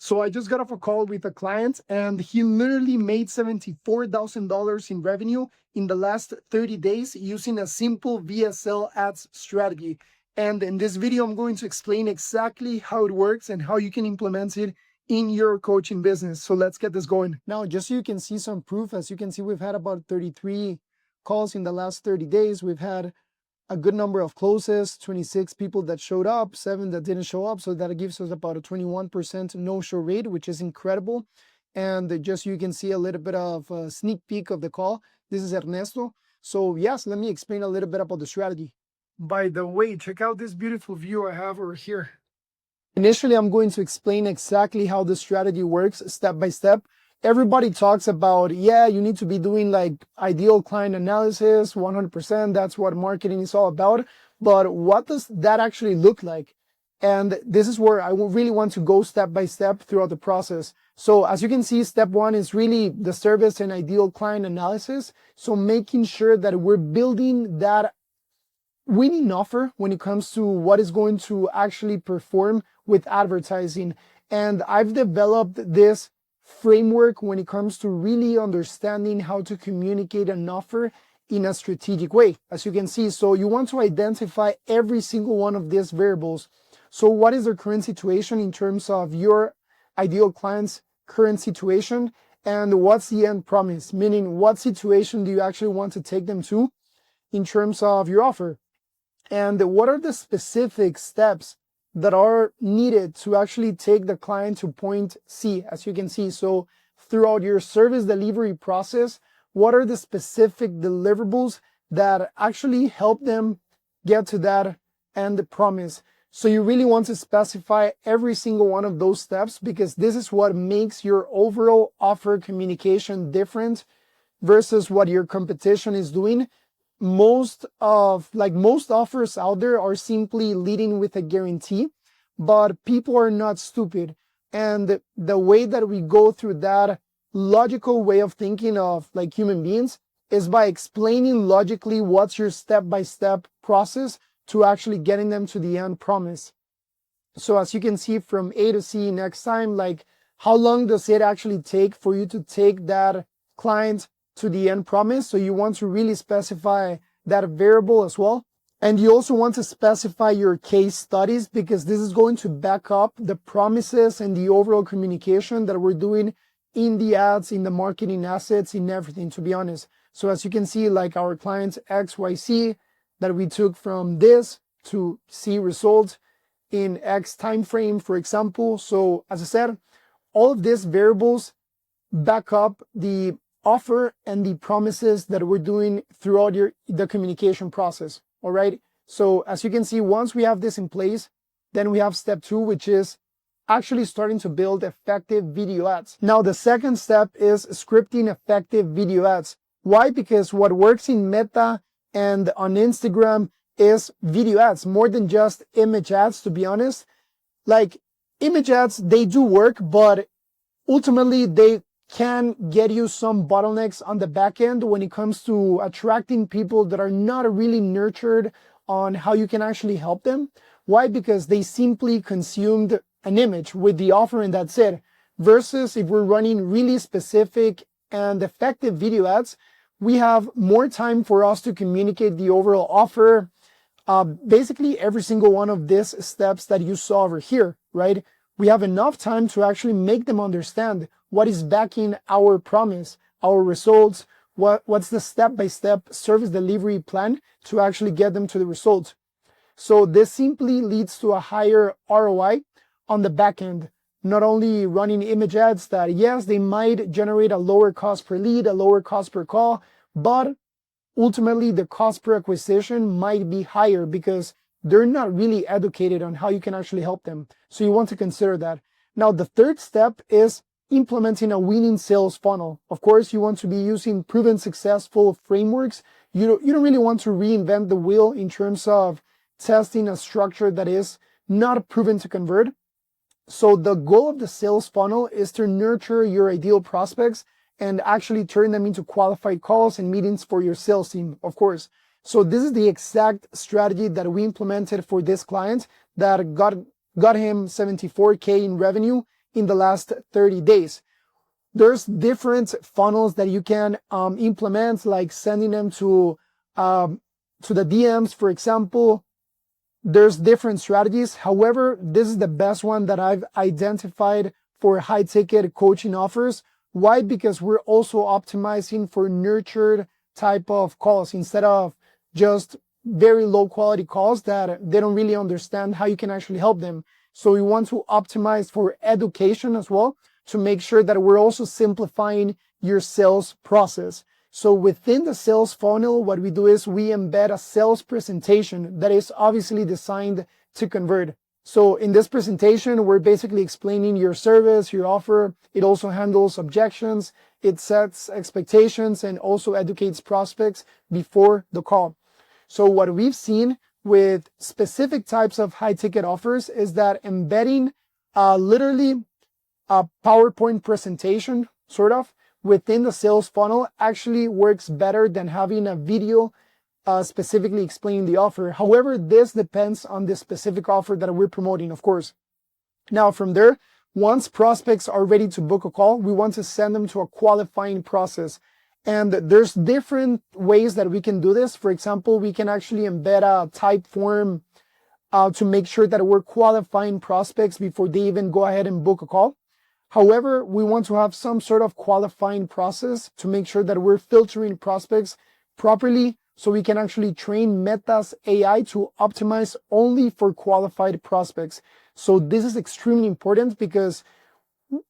So I just got off a call with a client and he literally made $74,000 in revenue in the last 30 days using a simple VSL ads strategy. And in this video, I'm going to explain exactly how it works and how you can implement it in your coaching business. So let's get this going. Now, just so you can see some proof, as you can see, we've had about 33 calls in the last 30 days. We've had a good number of closes, 26 people that showed up, 7 that didn't show up. So that gives us about a 21% no-show rate, which is incredible. And just so you can see a little bit of a sneak peek of the call. This is Ernesto. So yes, let me explain a little bit about the strategy. By the way, check out this beautiful view I have over here. Initially, I'm going to explain exactly how the strategy works step by step. Everybody talks about, yeah, you need to be doing like ideal client analysis, 100%. That's what marketing is all about. But what does that actually look like? And this is where I really want to go step by step throughout the process. So as you can see, step 1 is really the service and ideal client analysis. So making sure that we're building that winning offer when it comes to what is going to actually perform with advertising. And I've developed this framework when it comes to really understanding how to communicate an offer in a strategic way, as you can see. So you want to identify every single one of these variables. So what is their current situation in terms of your ideal client's current situation, and what's the end promise, meaning what situation do you actually want to take them to in terms of your offer, and what are the specific steps that are needed to actually take the client to point C, as you can see. So throughout your service delivery process, what are the specific deliverables that actually help them get to that end promise? So you really want to specify every single one of those steps, because this is what makes your overall offer communication different versus what your competition is doing. Most offers out there are simply leading with a guarantee, but people are not stupid. And the way that we go through that logical way of thinking of like human beings is by explaining logically what's your step-by-step process to actually getting them to the end promise. So as you can see, from A to C next time, like how long does it actually take for you to take that client to the end promise? So you want to really specify that variable as well. And you also want to specify your case studies, because this is going to back up the promises and the overall communication that we're doing in the ads, in the marketing assets, in everything, to be honest. So as you can see, like our clients XYZ, that we took from this to see results in X time frame, for example. So as I said, all of these variables back up the offer and the promises that we're doing throughout the communication process. All right. So as you can see, once we have this in place, then we have step 2, which is actually starting to build effective video ads. Now, the second step is scripting effective video ads. Why? Because what works in Meta and on Instagram is video ads more than just image ads, to be honest. Like image ads, they do work, but ultimately they can get you some bottlenecks on the back end when it comes to attracting people that are not really nurtured on how you can actually help them. Why? Because they simply consumed an image with the offer and that's it. Versus if we're running really specific and effective video ads, we have more time for us to communicate the overall offer. Basically every single one of these steps that you saw over here, right? We have enough time to actually make them understand what is backing our promise, our results, what's the step-by-step service delivery plan to actually get them to the results. So this simply leads to a higher ROI on the back end. Not only running image ads that, yes, they might generate a lower cost per lead, a lower cost per call, but ultimately the cost per acquisition might be higher because they're not really educated on how you can actually help them. So you want to consider that. Now, the third step is implementing a winning sales funnel. Of course, you want to be using proven successful frameworks. You don't really want to reinvent the wheel in terms of testing a structure that is not proven to convert. So the goal of the sales funnel is to nurture your ideal prospects and actually turn them into qualified calls and meetings for your sales team, of course. So this is the exact strategy that we implemented for this client that got him 74K in revenue in the last 30 days. There's different funnels that you can implement, like sending them to the DMs, for example. There's different strategies. However, this is the best one that I've identified for high ticket coaching offers. Why? Because we're also optimizing for nurtured type of calls instead of just very low quality calls that they don't really understand how you can actually help them. So we want to optimize for education as well to make sure that we're also simplifying your sales process. So within the sales funnel, what we do is we embed a sales presentation that is obviously designed to convert. So in this presentation, we're basically explaining your service, your offer. It also handles objections. It sets expectations and also educates prospects before the call. So what we've seen with specific types of high ticket offers is that embedding literally a PowerPoint presentation, sort of, within the sales funnel actually works better than having a video specifically explaining the offer. However, this depends on the specific offer that we're promoting, of course. Now, from there, once prospects are ready to book a call, we want to send them to a qualifying process. And there's different ways that we can do this. For example, we can actually embed a type form to make sure that we're qualifying prospects before they even go ahead and book a call. However, we want to have some sort of qualifying process to make sure that we're filtering prospects properly so we can actually train Meta's AI to optimize only for qualified prospects. So this is extremely important because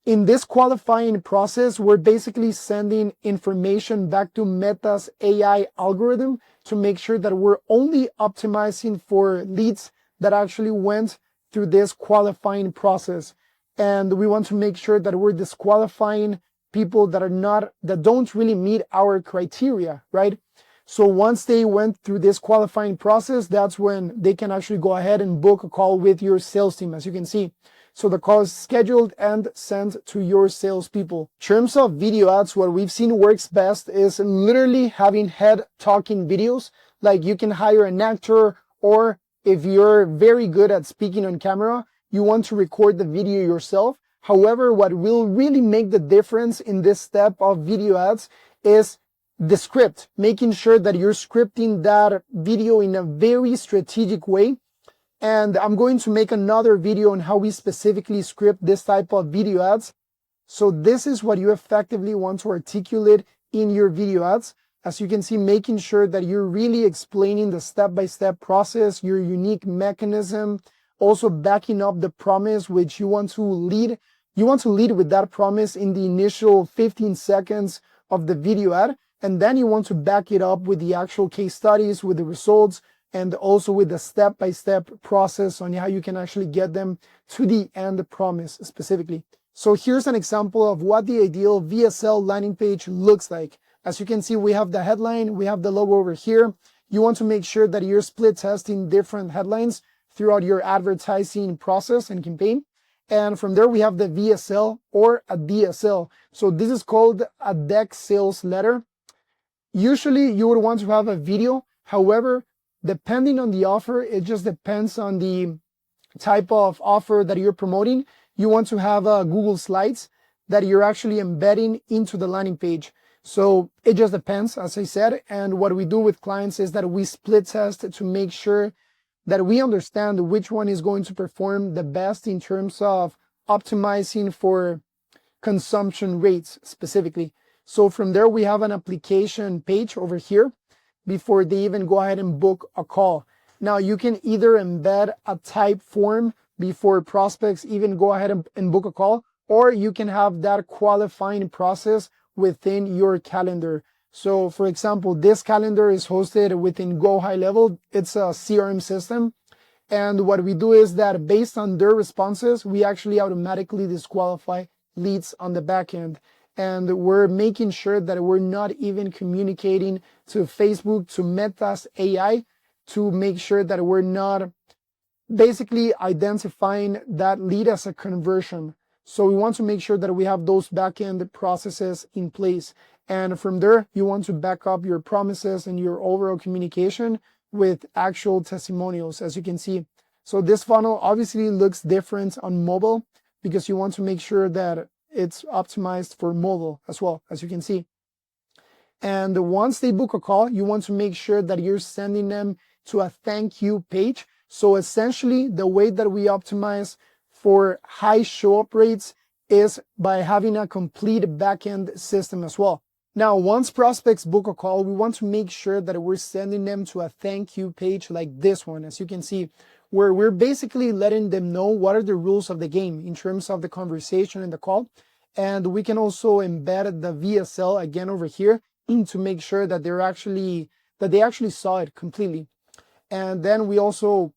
in this qualifying process, we're basically sending information back to Meta's AI algorithm to make sure that we're only optimizing for leads that actually went through this qualifying process. And we want to make sure that we're disqualifying people that don't really meet our criteria, right? So once they went through this qualifying process, that's when they can actually go ahead and book a call with your sales team, as you can see. So the call is scheduled and sent to your salespeople. In terms of video ads, what we've seen works best is literally having head talking videos. Like you can hire an actor, or if you're very good at speaking on camera, you want to record the video yourself. However, what will really make the difference in this step of video ads is the script, making sure that you're scripting that video in a very strategic way. And I'm going to make another video on how we specifically script this type of video ads. So this is what you effectively want to articulate in your video ads. As you can see, making sure that you're really explaining the step-by-step process, your unique mechanism, also backing up the promise which you want to lead. You want to lead with that promise in the initial 15 seconds of the video ad. And then you want to back it up with the actual case studies, with the results, and also with the step-by-step process on how you can actually get them to the end promise specifically. So here's an example of what the ideal VSL landing page looks like. As you can see, we have the headline, we have the logo over here. You want to make sure that you're split testing different headlines throughout your advertising process and campaign. And from there, we have the VSL or a DSL. So this is called a deck sales letter. Usually you would want to have a video. However, depending on the offer, it just depends on the type of offer that you're promoting. You want to have Google Slides that you're actually embedding into the landing page. So it just depends, as I said. And what we do with clients is that we split test to make sure that we understand which one is going to perform the best in terms of optimizing for consumption rates specifically. So from there, we have an application page over here before they even go ahead and book a call. Now you can either embed a type form before prospects even go ahead and book a call, or you can have that qualifying process within your calendar. So for example, this calendar is hosted within Go High Level. It's a CRM system. And what we do is that based on their responses, we actually automatically disqualify leads on the back end. And we're making sure that we're not even communicating to Facebook, to Meta's AI, to make sure that we're not basically identifying that lead as a conversion. So we want to make sure that we have those back-end processes in place. And from there, you want to back up your promises and your overall communication with actual testimonials, as you can see. So this funnel obviously looks different on mobile because you want to make sure that it's optimized for mobile as well, as you can see. And once they book a call, you want to make sure that you're sending them to a thank you page. So essentially, the way that we optimize for high show up rates is by having a complete backend system as well. Now, once prospects book a call, we want to make sure that we're sending them to a thank you page like this one, as you can see, where we're basically letting them know what are the rules of the game in terms of the conversation and the call. And we can also embed the VSL again over here to make sure that they actually saw it completely. And then we also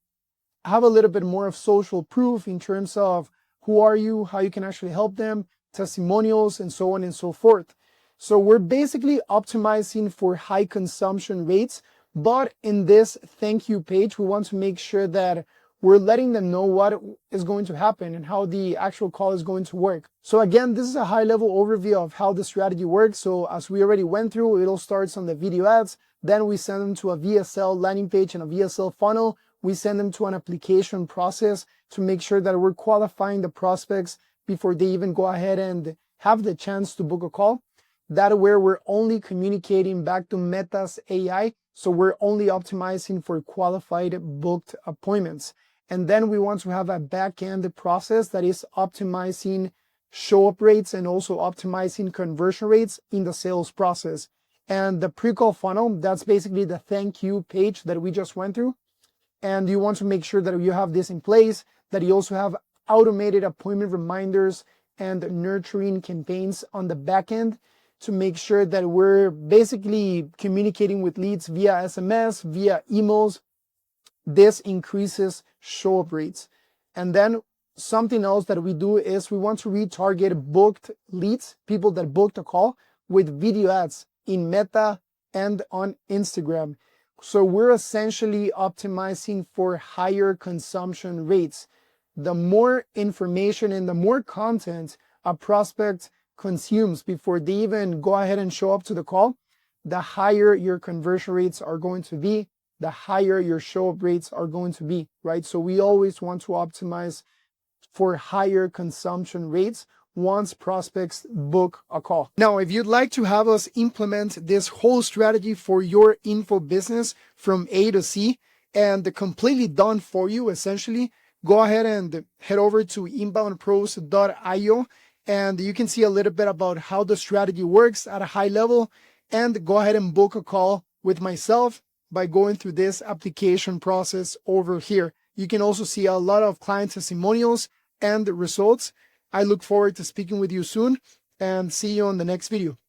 have a little bit more of social proof in terms of who are you, how you can actually help them, testimonials, and so on and so forth. So we're basically optimizing for high consumption rates, but in this thank you page, we want to make sure that we're letting them know what is going to happen and how the actual call is going to work. So again, this is a high level overview of how the strategy works. So as we already went through, it all starts on the video ads. Then we send them to a VSL landing page and a VSL funnel. We send them to an application process to make sure that we're qualifying the prospects before they even go ahead and have the chance to book a call. That way we're only communicating back to Meta's AI. So we're only optimizing for qualified booked appointments. And then we want to have a back-end process that is optimizing show-up rates and also optimizing conversion rates in the sales process. And the pre-call funnel, that's basically the thank you page that we just went through. And you want to make sure that you have this in place, that you also have automated appointment reminders and nurturing campaigns on the back end to make sure that we're basically communicating with leads via SMS, via emails. This increases show-up rates. And then something else that we do is we want to retarget booked leads, people that booked a call, with video ads in Meta and on Instagram. So we're essentially optimizing for higher consumption rates. The more information and the more content a prospect consumes before they even go ahead and show up to the call, the higher your conversion rates are going to be, the higher your show-up rates are going to be, right? So we always want to optimize for higher consumption rates once prospects book a call. Now, if you'd like to have us implement this whole strategy for your info business from A to C and completely done for you, essentially, go ahead and head over to inboundpros.io and you can see a little bit about how the strategy works at a high level, and go ahead and book a call with myself by going through this application process over here. You can also see a lot of client testimonials and results. I look forward to speaking with you soon and see you on the next video.